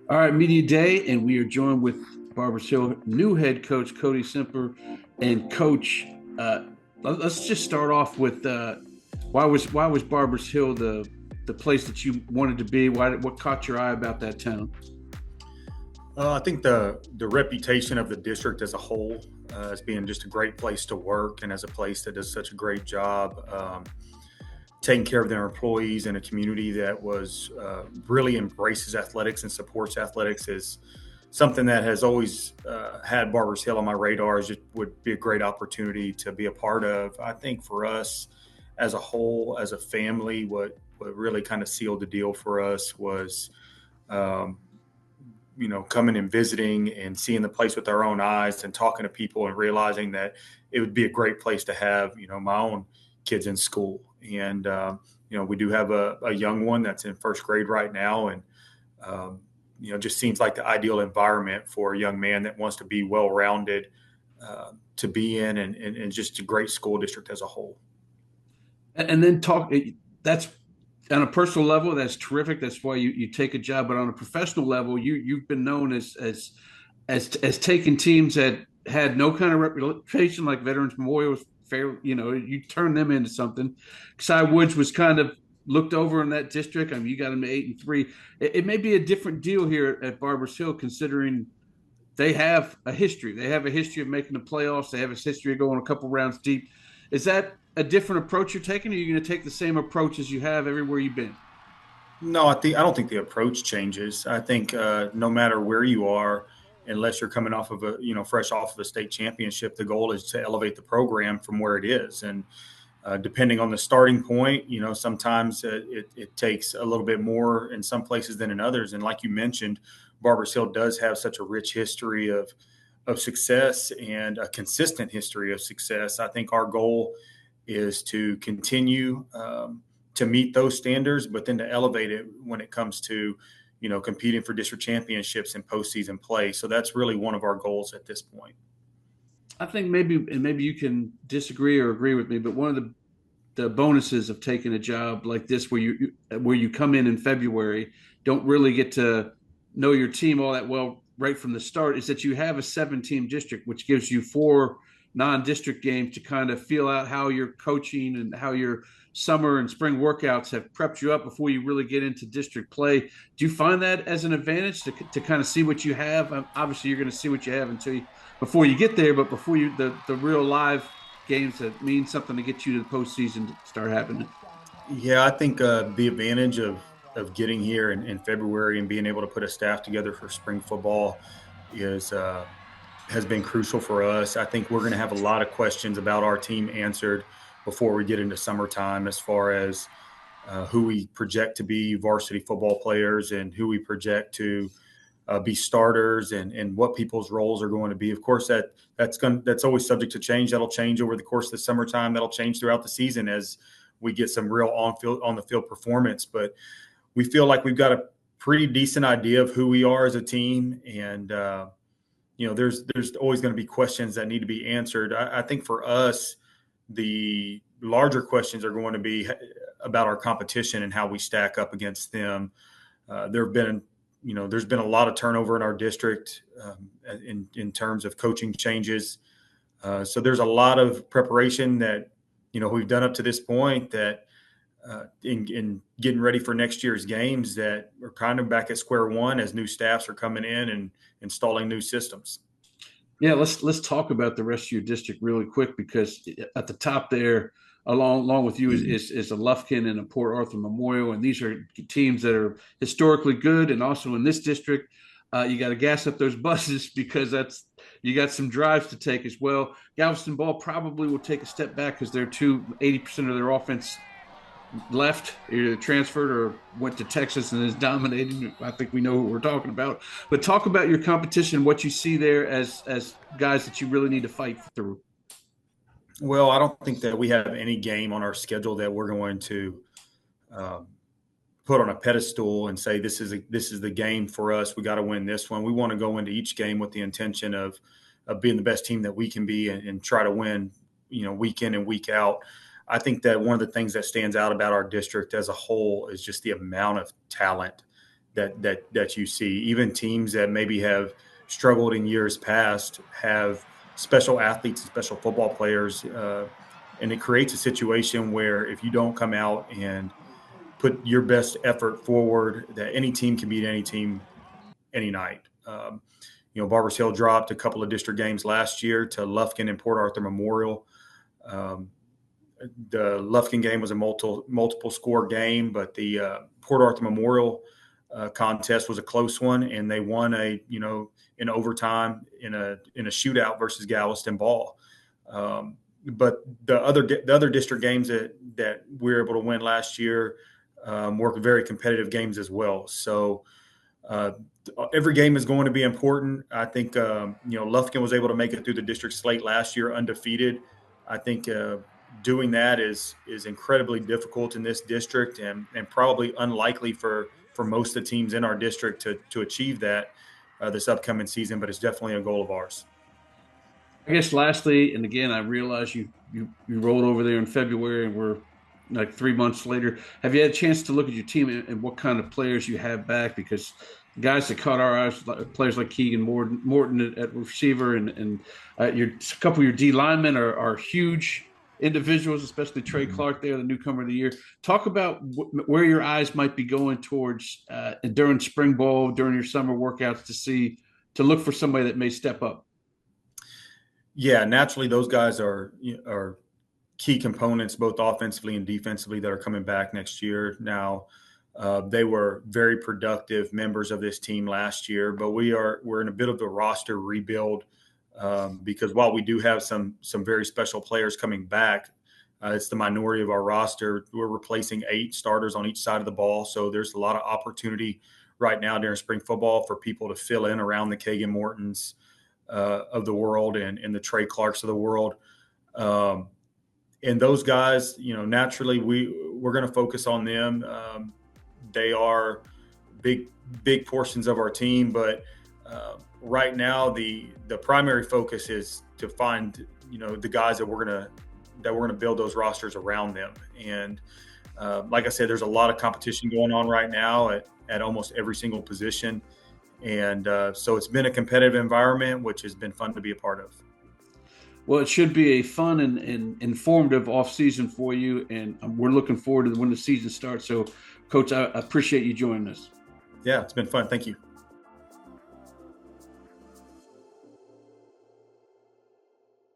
All right, Media Day, and we are joined with Barbers Hill new head coach Cody Simper and coach. Uh, let's just start off with why was Barbers Hill the place that you wanted to be? What caught your eye about that town? I think the reputation of the district as a whole as being just a great place to work and as a place that does such a great job taking care of their employees in a community that was really embraces athletics and supports athletics is something that has always had Barbers Hill on my radar. It would be a great opportunity to be a part of. I think for us as a whole, as a family, what really kind of sealed the deal for us was um, coming and visiting and seeing the place with our own eyes and talking to people and realizing that it would be a great place to have, my own kids in school. And, we do have a young one that's in first grade right now. And, just seems like the ideal environment for a young man that wants to be well-rounded to be in and just a great school district as a whole. And then talk. That's on a personal level. That's terrific. That's why you take a job. But on a professional level, you've been known as taking teams that had no kind of reputation, like Veterans Memorial was fair. You turn them into something. Cy Woods was kind of looked over in that district. I mean, you got them to 8-3. It may be a different deal here at Barbers Hill, considering they have a history. They have a history of making the playoffs. They have a history of going a couple rounds deep. Is that a different approach you're taking, or are you going to take the same approach as you have everywhere you've been? No, I don't think the approach changes. I think no matter where you are, unless you're coming off of fresh off of a state championship, the goal is to elevate the program from where it is. And depending on the starting point, sometimes it takes a little bit more in some places than in others. And like you mentioned, Barbers Hill does have such a rich history of success and a consistent history of success. I think our goal is to continue to meet those standards, but then to elevate it when it comes to, competing for district championships and postseason play. So that's really one of our goals at this point. I think maybe you can disagree or agree with me, but one of the bonuses of taking a job like this, where you come in February, don't really get to know your team all that well right from the start, is that you have a 7-team district, which gives you 4 non-district games to kind of feel out how your coaching and how your summer and spring workouts have prepped you up before you really get into district play. Do you find that as an advantage to kind of see what you have? Obviously, you're going to see what you have before you get there, but before the real live games that mean something to get you to the postseason to start happening. Yeah, I think the advantage of getting here in February and being able to put a staff together for spring football is has been crucial for us. I think we're going to have a lot of questions about our team answered before we get into summertime, as far as who we project to be varsity football players and who we project to be starters and what people's roles are going to be. Of course, that's always subject to change. That'll change over the course of the summertime. That'll change throughout the season as we get some real on the field performance. But we feel like we've got a pretty decent idea of who we are as a team, and there's always going to be questions that need to be answered. I think for us, the larger questions are going to be about our competition and how we stack up against them. There's been a lot of turnover in our district in terms of coaching changes. So there's a lot of preparation that we've done up to this point, that in getting ready for next year's games, that we're kind of back at square one as new staffs are coming in and installing new systems. Yeah, let's talk about the rest of your district really quick, because at the top there, along with you, is a Lufkin and a Port Arthur Memorial, and these are teams that are historically good, and also in this district, you got to gas up those buses because you got some drives to take as well. Galveston Ball probably will take a step back because they're 80% of their offense left, either transferred or went to Texas and is dominating. I think we know what we're talking about. But talk about your competition, what you see there as guys that you really need to fight through. Well, I don't think that we have any game on our schedule that we're going to um, put on a pedestal and say this is the game for us. We got to win this one. We want to go into each game with the intention of being the best team that we can be, and try to win, week in and week out. I think that one of the things that stands out about our district as a whole is just the amount of talent that you see. Even teams that maybe have struggled in years past have special athletes and special football players, and it creates a situation where if you don't come out and put your best effort forward, that any team can beat any team any night. Barbers Hill dropped a couple of district games last year to Lufkin and Port Arthur Memorial. Um, the Lufkin game was a multiple score game, but the Port Arthur Memorial contest was a close one, and they won in overtime in a shootout versus Galveston Ball. But the other district games that we were able to win last year were very competitive games as well. So every game is going to be important. I think Lufkin was able to make it through the district slate last year undefeated. I think doing that is incredibly difficult in this district, and probably unlikely for most of the teams in our district to achieve that this upcoming season. But it's definitely a goal of ours. I guess lastly, and again, I realize you rolled over there in February, and we're like 3 months later. Have you had a chance to look at your team and what kind of players you have back? Because guys that caught our eyes, players like Keegan Morton at receiver, and a couple of your D linemen are huge individuals, especially Trey Clark there, the newcomer of the year. Talk about where your eyes might be going towards during spring ball, during your summer workouts to look for somebody that may step up. Yeah, naturally, those guys are key components, both offensively and defensively, that are coming back next year. Now, they were very productive members of this team last year, but we're in a bit of a roster rebuild because while we do have some very special players coming back, it's the minority of our roster. We're replacing 8 starters on each side of the ball, so there's a lot of opportunity right now during spring football for people to fill in around the Keegan Mortons of the world and the Trey Clarks of the world. And those guys, naturally we're going to focus on them. They are big portions of our team, but right now the primary focus is to find the guys that we're going to build those rosters around them. And like I said, there's a lot of competition going on right now at almost every single position. And so it's been a competitive environment, which has been fun to be a part of. Well, it should be a fun and informative off season for you, and we're looking forward to when the season starts. So, Coach, I appreciate you joining us. Yeah, it's been fun. Thank you.